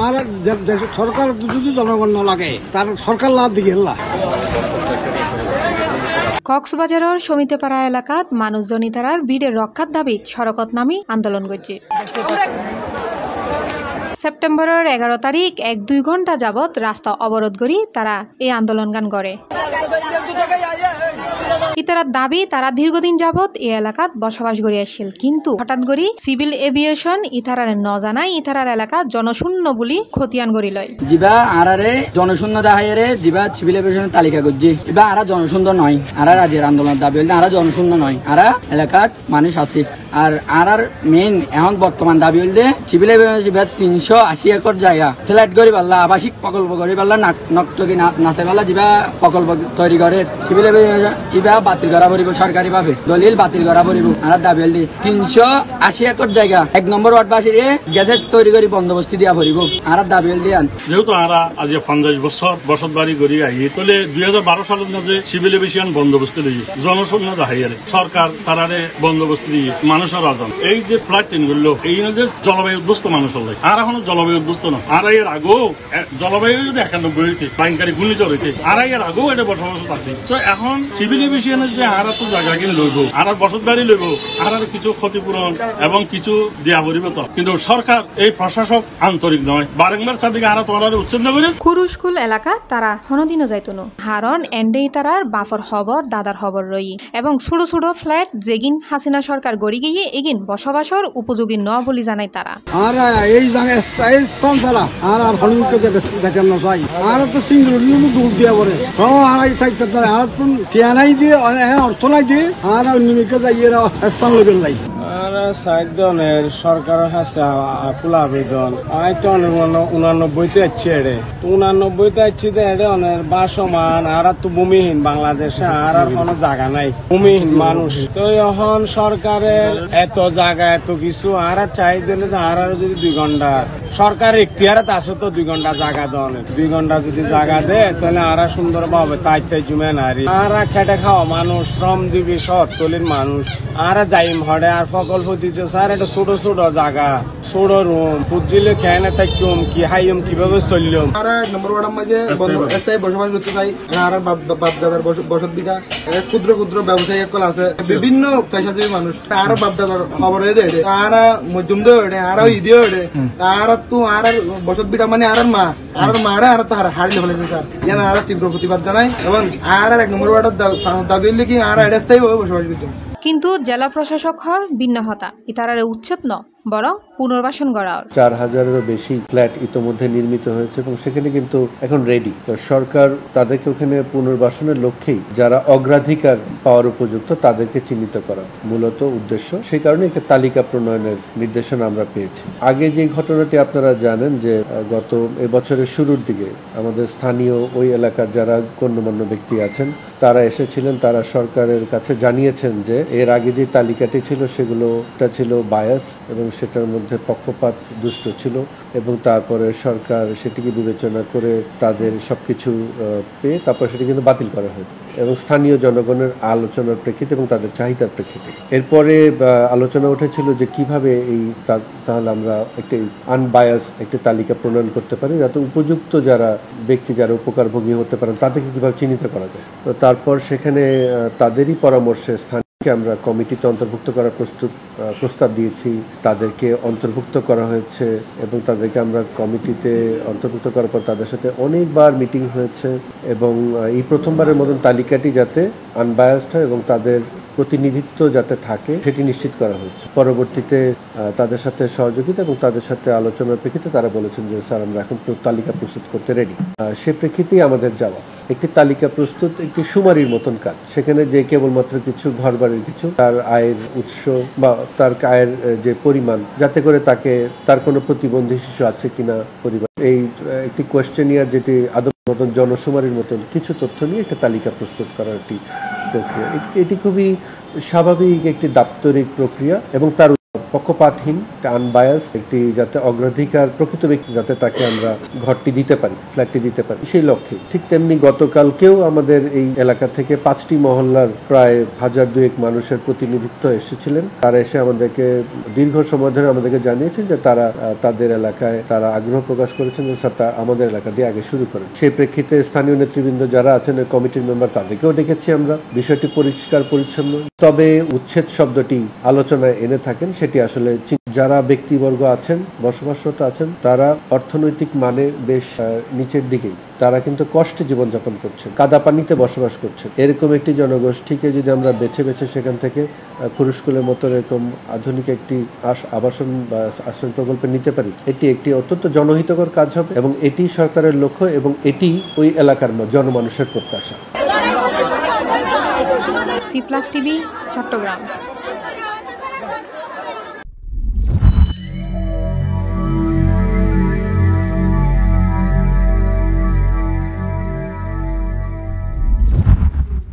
আর সরকার যদি জনগণ না লাগে তার সরকার লাভ দিকে কক্সবাজারের সমিতিপাড়া এলাকাত মানুষজন ইতারার ভিড়ের রক্ষার দাবিত সড়কত নামি আন্দোলন করছে। সেপ্টেম্বরের 11 তারিখ 1-2 ঘন্টা যাবৎ রাস্তা অবরোধ করি তারা এই আন্দোলন গান করে। ইতারার দাবি তারা দীর্ঘদিন যাবৎ এই এলাকাত বসবাস করে আসছিল, কিন্তু হঠাৎ করে সিভিল এভিয়েশন ইতারার ন জানাই ইতারার এলাকা জনশূন্য বলি খতিয়ান করি লয়। জিবা আরারে জনশূন্য দাহাইরে জিবা সিভিল এভিয়েশনের তালিকা করছি এবার আরা জনশূন্য নয়, আরা রাজ্যের আন্দোলনের দাবি হইলে আরা জনশূন্য নয়, আরা এলাকাত মানুষ আছে। আর আর মেইন এখন বর্তমান দাবি হইলে সিভিল এভিয়েশন 380 একর জায়গা ফ্ল্যাট করি পাল্লা আবাসিক প্রকল্প করি পাল্লা নকটকি নাচে পাল্লা জিবা প্রকল্প তৈরি করে সিভিল এভিয়েশন ইবা বাতিল করা পড়ব সরকারি ভাবে দলিল বাতিল করা পড়ব। আর দাবি হইলে 380 একর জায়গা 1 নম্বর ওয়ার্ডবাসীর গেজেট তৈরি করি বন্দোবস্তি দিয়া পড়ব। আর দাবি হইলে যেহেতু আমরা আজ 50 বছর বসত বাড়ি করি আই তাহলে 2012 সালের মাঝে সিভিল এভিয়েশন বন্দোবস্তি লই জনশূন্য দাহাইরে সরকার তারারে বন্দোবস্তি দিয়ে মানুষের রাজন এই যে ফ্লাইট ট্রেন গুলো এই যে জলবায়ু উদ্বস্ত মানুষ হল আর এখনো জলবায়ু উদ্বস্ত না। আর এর আগেও জলবায়ু যদি 91 হইতে লাইনকারী ঘূর্ণিঝড় হইতে আর এর আগেও এটা বসবাস আছে। তো এখন সিভিল এভিয়েশনের যে আর তো জায়গা কিনে লইব আর বসত বাড়ি লইব আর কিছু ক্ষতিপূরণ এবং কিছু দেওয়া পড়িব, তো কিন্তু সরকার এই প্রশাসক আন্তরিক নয়। বারংবার সাদিকে আর তোমার উচ্ছেদ করে কুরুস্কুল এলাকা তারা হনদিনও যাইতো না, হারন এন্ডেই তারার বাফর খবর দাদার খবর রই এবং ছোট ছোট ফ্ল্যাট যেগিন হাসিনা সরকার গড়ি গিয়ে এগিন বসবাসর উপযোগী ন বলি জানাই তারা। আর এই স্থান ছাড়া আর হলুদকে দেখেন না চাই আর তো সিঙ্গল দূর দিয়া পড়ে আর এই সাইড আর তো টিয়ানাই দিয়ে অর্থ নাই দিয়ে আর নিমিকে যাই স্থান লোকের নাই আর সাইড দনের সরকারের কাছে ফুল আবেদন আই তো 89তে আসছে এড়ে 89তে আসছি তো এড়ে অনেক বাসমান আর তো ভূমিহীন বাংলাদেশে আর কোনো জায়গা নাই, ভূমিহীন মানুষ। তো এখন সরকারের এত জায়গা এত কিছু আর চাই দিলে আর যদি 2 ঘন্টা সরকার এখতিয়ারাত আছে তো 2 ঘন্টা জায়গা দেন 2 ঘন্টা যদি জায়গা দেয় তাহলে আর সুন্দর ভাবে তাই জুমে নারী আর খেটে খাওয়া মানুষ শ্রমজীবী সৎ তলির মানুষ আর যাইম হড়ে আর প্রকল্প দিতে স্যার এটা ছোট ছোট জায়গা ছোট রুম ফুজিলে খেয়ে থাকুম কি হাইম কিভাবে চললাম। আর 1 নম্বর ওয়ার্ডের মাঝে স্থায়ী বসবাস করতে চাই আর বাপদাদার বসত বিটা ক্ষুদ্র ক্ষুদ্র ব্যবসায়ী একল আছে বিভিন্ন পেশাজীবী মানুষ আর বাপদাদার খবর হয়ে দেয় আর মধ্যম দিয়ে ওঠে আর ইদিও ওঠে আর তো আর বসত বিটা মানে আর মারা আর তো হারিয়ে ফেলেছে স্যার যেন আর তীব্র প্রতিবাদ জানাই এবং আর 1 নম্বর ওয়ার্ডের দাবি হলে কি আর স্থায়ী ভাবে বসবাস করতে। কিন্তু জেলা প্রশাসক হর ভিন্ন হতা ইতারারে উচ্ছেদ ন বরং পুনর্বাসন করা। 4000-এরও বেশি ফ্ল্যাট ইতোমধ্যে নির্মিত হয়েছে এবং সেখানে কিন্তু এখন রেডি। সরকার তাদেরকে ওখানে পুনর্বাসনের লক্ষ্যেই যারা অগ্রাধিকার পাওয়ার উপযুক্ত তাদেরকে চিহ্নিত করা মূলত উদ্দেশ্য। সেই কারণে একটা তালিকা প্রণয়নের নির্দেশনা আমরা পেয়েছি। আগে যে ঘটনাটি আপনারা জানেন যে গত এবছরের শুরুর দিকে আমাদের স্থানীয় ওই এলাকার যারা গণ্যমান্য ব্যক্তি আছেন তারা এসেছিলেন, তারা সরকারের কাছে জানিয়েছেন যে এর আগে যে তালিকাটি ছিল সেগুলোটা ছিল বায়াস এবং সেটার মধ্যে পক্ষপাত দুষ্ট ছিল এবং তারপরে সরকার সেটিকে বিবেচনা করে তাদের সবকিছু পেয়ে তারপর সেটি কিন্তু বাতিল করা হয় এবং স্থানীয় জনগণের আলোচনার প্রেক্ষিতে এবং তাদের চাহিদার প্রেক্ষিতে। এরপরে আলোচনা উঠেছিল যে কিভাবে এই তাহলে আমরা একটি আনবায়াস একটি তালিকা প্রণয়ন করতে পারি যাতে উপযুক্ত যারা ব্যক্তি যারা উপকারভোগী হতে পারেন তাদেরকে কিভাবে চিহ্নিত করা যায়। তো তারপর সেখানে তাদেরই পরামর্শে আমরা কমিটিতে অন্তর্ভুক্ত করার প্রস্তাব দিয়েছি, তাদেরকে অন্তর্ভুক্ত করা হয়েছে এবং তাদেরকে আমরা কমিটিতে অন্তর্ভুক্ত করার পর তাদের সাথে অনেকবার মিটিং হয়েছে এবং এই প্রথমবারের মতন তালিকাটি যাতে আনবায়াসড হয় এবং তাদের প্রতিনিধিত্ব যাতে থাকে সেটি নিশ্চিত করা হয়েছে। পরবর্তীতে তাদের সাথে সহযোগিতা এবং তাদের সাথে আলোচনার প্রেক্ষিতে তারা বলেছেন যে স্যার আমরা এখন তালিকা প্রস্তুত করতে রেডি। সে প্রেক্ষিতেই আমাদের যাওয়া একটি তালিকা প্রস্তুত একটি সুমারির মতন কাজ। সেখানে যে কেবলমাত্র কিছু ঘরবাড়ির কিছু তার আয়ের উৎস বা তার আয়ের যে পরিমাণ যাতে করে তার কোনো প্রতিবন্ধী শিশু আছে কিনা পরিবার, এই একটি কোয়েশ্চেনিয়ার যেটি আদৌ মতন জনশুমারির মতন কিছু তথ্য নিয়ে একটা তালিকা প্রস্তুত করার একটি প্রক্রিয়া। এটি খুবই স্বাভাবিক একটি দাপ্তরিক প্রক্রিয়া এবং তার পক্ষপাতহীন, আনবায়াস একটি যাতে অগ্রাধিকার প্রকৃত ব্যক্তি যাতে তাকে আমরা ঘরটি দিতে পারি, ফ্ল্যাটটি দিতে পারি, সেই লক্ষ্যে। ঠিক তেমনি গতকালকেও আমাদের এই এলাকা থেকে 5টি মহল্লার প্রায় 1000-2 মানুষের প্রতিনিধিত্ব এসেছিলেন। তারা এসে আমাদেরকে দীর্ঘ সময় ধরে আমাদেরকে জানিয়েছেন যে তারা তাদের এলাকায় তারা আগ্রহ প্রকাশ করেছেন যে তা আমাদের এলাকা দিয়ে আগে শুরু করেন। সেই প্রেক্ষিতে স্থানীয় নেতৃবৃন্দ যারা আছেন ওই কমিটির মেম্বার তাদেরকেও ডেকেছি আমরা। বিষয়টি পরিষ্কার পরিচ্ছন্ন, তবে উচ্ছেদ শব্দটি আলোচনায় এনে থাকেন সেটি আসলে যারা ব্যক্তিবর্গ আছেন, বসবাসরত আছেন, তারা অর্থনৈতিক মানে বেশ নিচের দিকেই, তারা কিন্তু কষ্টে জীবনযাপন করছেন, কাদা পানিতে বসবাস করছেন। এরকম একটি জনগোষ্ঠীকে যদি আমরা বেছে বেছে সেখান থেকে খুরুশকুলের মতো এরকম আধুনিক একটি আবাসন বা আশ্রয় প্রকল্পে নিতে পারি, এটি একটি অত্যন্ত জনহিতকর কাজ হবে এবং এটি সরকারের লক্ষ্য এবং এটি ওই এলাকার জনমানুষের প্রত্যাশা। C+ TV, Chittagong.